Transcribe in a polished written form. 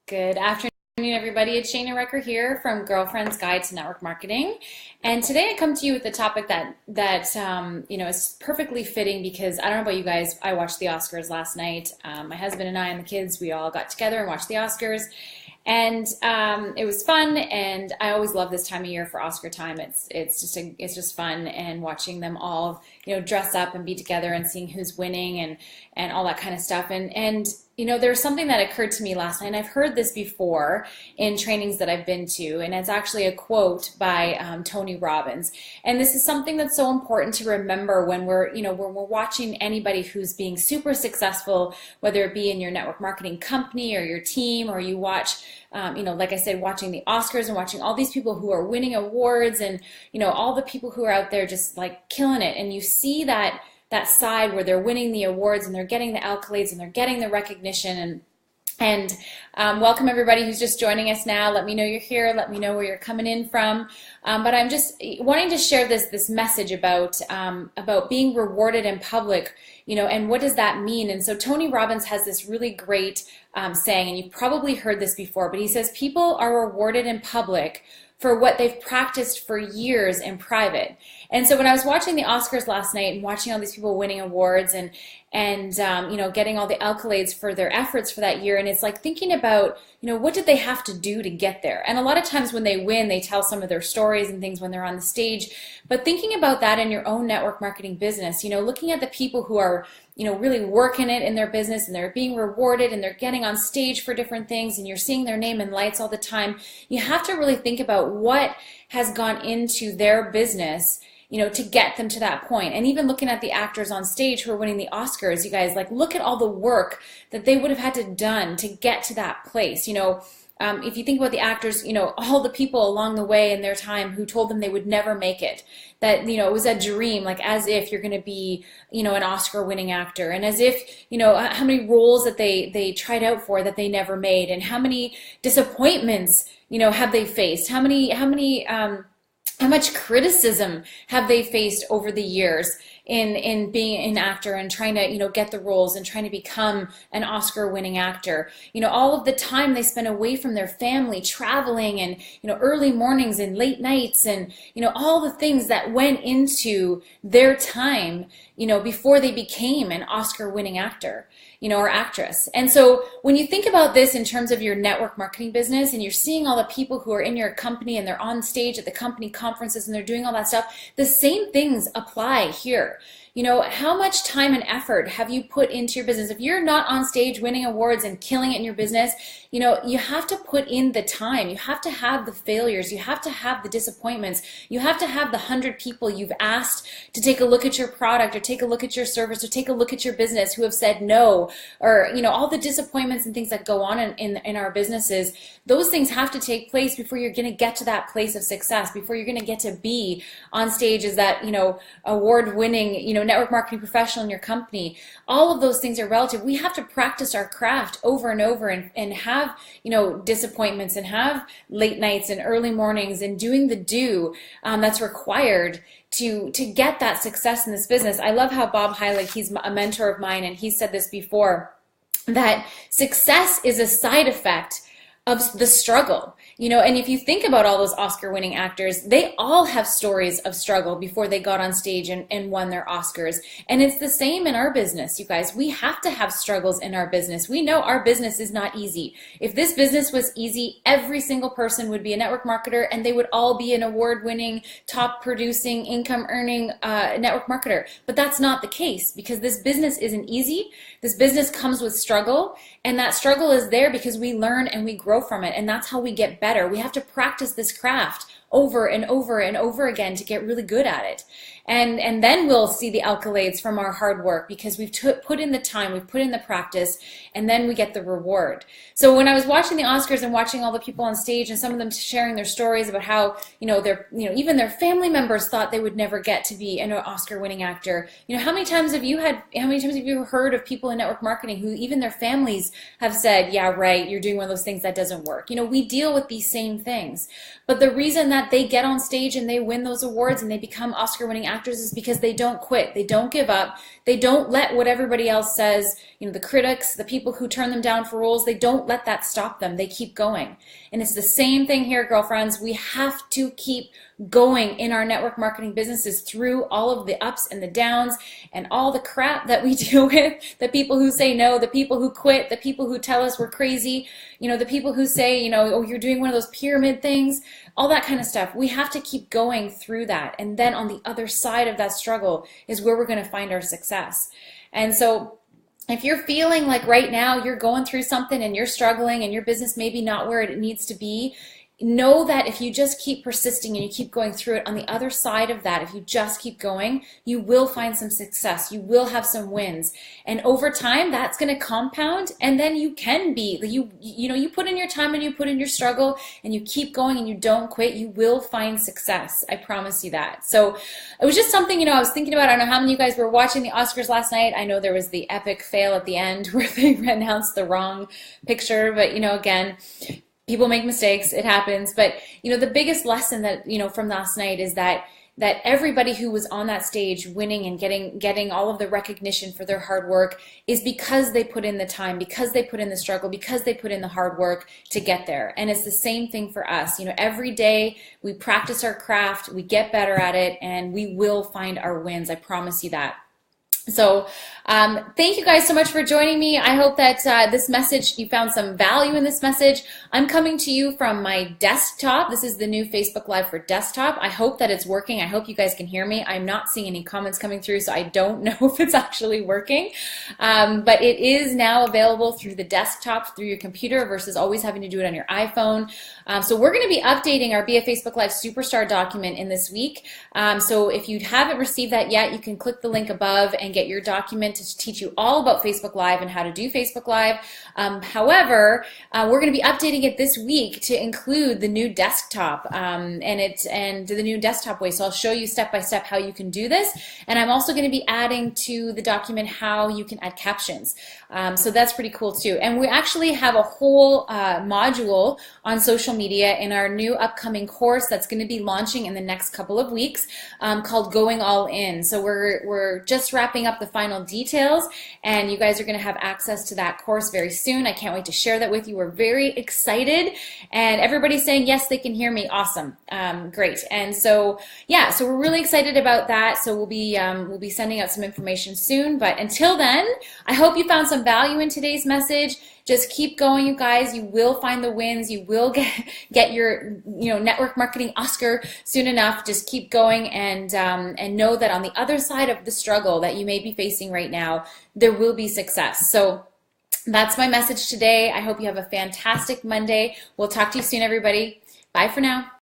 Good afternoon, everybody. It's Shana Recker here from Girlfriend's Guide to Network Marketing, and today I come to you with a topic that is perfectly fitting because I don't know about you guys. I watched the Oscars last night. My husband and I and the kids, we all got together and watched the Oscars, and it was fun. And I always love this time of year for Oscar time. It's just fun, and watching them all dress up and be together and seeing who's winning and all that kind of stuff. And there's something that occurred to me last night, and I've heard this before in trainings that I've been to, and it's actually a quote by Tony Robbins. And this is something that's so important to remember when when we're watching anybody who's being super successful, whether it be in your network marketing company or your team, or you watch, like I said, watching the Oscars and watching all these people who are winning awards, and all the people who are out there just like killing it, and you see that side where they're winning the awards and they're getting the accolades and they're getting the recognition. And welcome everybody who's just joining us now. Let me know you're here. Let me know where you're coming in from. But I'm just wanting to share this message about being rewarded in public, and what does that mean? And so Tony Robbins has this really great saying, and you've probably heard this before, but he says people are rewarded in public for what they've practiced for years in private. And so when I was watching the Oscars last night and watching all these people winning awards and getting all the accolades for their efforts for that year, and it's like thinking about, what did they have to do to get there? And a lot of times when they win, they tell some of their stories and things when they're on the stage. But thinking about that in your own network marketing business, looking at the people who are really working it in their business and they're being rewarded and they're getting on stage for different things and you're seeing their name in lights all the time, you have to really think about what has gone into their business to get them to that point. And even looking at the actors on stage who are winning the Oscars, you guys, like, look at all the work that they would have had to done to get to that place. If you think about the actors, all the people along the way in their time who told them they would never make it, that, it was a dream, like as if you're going to be, an Oscar winning actor, and as if, how many roles that they tried out for that they never made, and how many disappointments, have they faced, how much criticism have they faced over the years in being an actor and trying to get the roles and trying to become an Oscar winning actor. All of the time they spent away from their family, traveling, and early mornings and late nights, and all the things that went into their time before they became an Oscar winning actor or actress. And so when you think about this in terms of your network marketing business, and you're seeing all the people who are in your company and they're on stage at the company conferences and they're doing all that stuff, the same things apply here. How much time and effort have you put into your business? If you're not on stage winning awards and killing it in your business, you have to put in the time. You have to have the failures. You have to have the disappointments. You have to have the 100 people you've asked to take a look at your product or take a look at your service or take a look at your business who have said no, or all the disappointments and things that go on in our businesses. Those things have to take place before you're going to get to that place of success, before you're going to get to be on stage as that award-winning network marketing professional in your company. All of those things are relative. We have to practice our craft over and over, and have disappointments and have late nights and early mornings and doing the that's required to get that success in this business. I love how Bob Heilig, he's a mentor of mine, and he said this before, that success is a side effect of the struggle. And if you think about all those Oscar winning actors, they all have stories of struggle before they got on stage and won their Oscars. And it's the same in our business, you guys. We have to have struggles in our business. We know our business is not easy. If this business was easy, every single person would be a network marketer, and they would all be an award-winning, top-producing, income-earning network marketer. But that's not the case, because this business isn't easy. This business comes with struggle, and that struggle is there because we learn and we grow from it, and that's how we get better. We have to practice this craft over and over and over again to get really good at it. And then we'll see the accolades from our hard work, because we've put in the time, we've put in the practice, and then we get the reward. So when I was watching the Oscars and watching all the people on stage, and some of them sharing their stories about how even their family members thought they would never get to be an Oscar-winning actor. How many times have you heard of people in network marketing who even their families have said, "Yeah, right, you're doing one of those things that doesn't work." We deal with these same things, but the reason that they get on stage and they win those awards and they become Oscar-winning actors is because they don't quit. They don't give up. They don't let what everybody else says, the critics, the people who turn them down for roles, they don't let that stop them. They keep going. And it's the same thing here, girlfriends. We have to keep going in our network marketing businesses through all of the ups and the downs and all the crap that we deal with, the people who say no, the people who quit, the people who tell us we're crazy, the people who say, oh, you're doing one of those pyramid things, all that kind of stuff. We have to keep going through that. And then on the other side of that struggle is where we're going to find our success. And so if you're feeling like right now you're going through something and you're struggling and your business maybe not where it needs to be, know that if you just keep persisting and you keep going through it, on the other side of that, if you just keep going, you will find some success. You will have some wins. And over time, that's going to compound, and then you can be, you put in your time and you put in your struggle and you keep going and you don't quit, you will find success. I promise you that. So it was just something, I was thinking about. I don't know how many of you guys were watching the Oscars last night. I know there was the epic fail at the end where they announced the wrong picture, but again, people make mistakes, it happens. But the biggest lesson that from last night is that everybody who was on that stage winning and getting all of the recognition for their hard work is because they put in the time, because they put in the struggle, because they put in the hard work to get there. And it's the same thing for us. Every day we practice our craft, we get better at it, and we will find our wins. I promise you that. So thank you guys so much for joining me. I hope that this message, you found some value in this message. I'm coming to you from my desktop. This is the new Facebook Live for desktop. I hope that it's working. I hope you guys can hear me. I'm not seeing any comments coming through, so I don't know if it's actually working. But it is now available through the desktop, through your computer, versus always having to do it on your iPhone. So we're going to be updating our Be a Facebook Live Superstar document in this week. So if you haven't received that yet, you can click the link above and get your document to teach you all about Facebook Live and how to do Facebook Live. However, we're going to be updating it this week to include the new desktop and the new desktop way. So I'll show you step by step how you can do this. And I'm also going to be adding to the document how you can add captions. So that's pretty cool too. And we actually have a whole module on social media in our new upcoming course that's going to be launching in the next couple of weeks called Going All In. So we're just wrapping up the final details, and you guys are going to have access to that course very soon. I can't wait to share that with you. We're very excited, and everybody's saying yes, they can hear me. Awesome. Great. And so yeah, so we're really excited about that. So we'll be sending out some information soon, but until then, I hope you found some value in today's message. Just keep going, you guys. You will find the wins. You will get your network marketing Oscar soon enough. Just keep going, and know that on the other side of the struggle that you may be facing right now, there will be success. So that's my message today. I hope you have a fantastic Monday. We'll talk to you soon, everybody. Bye for now.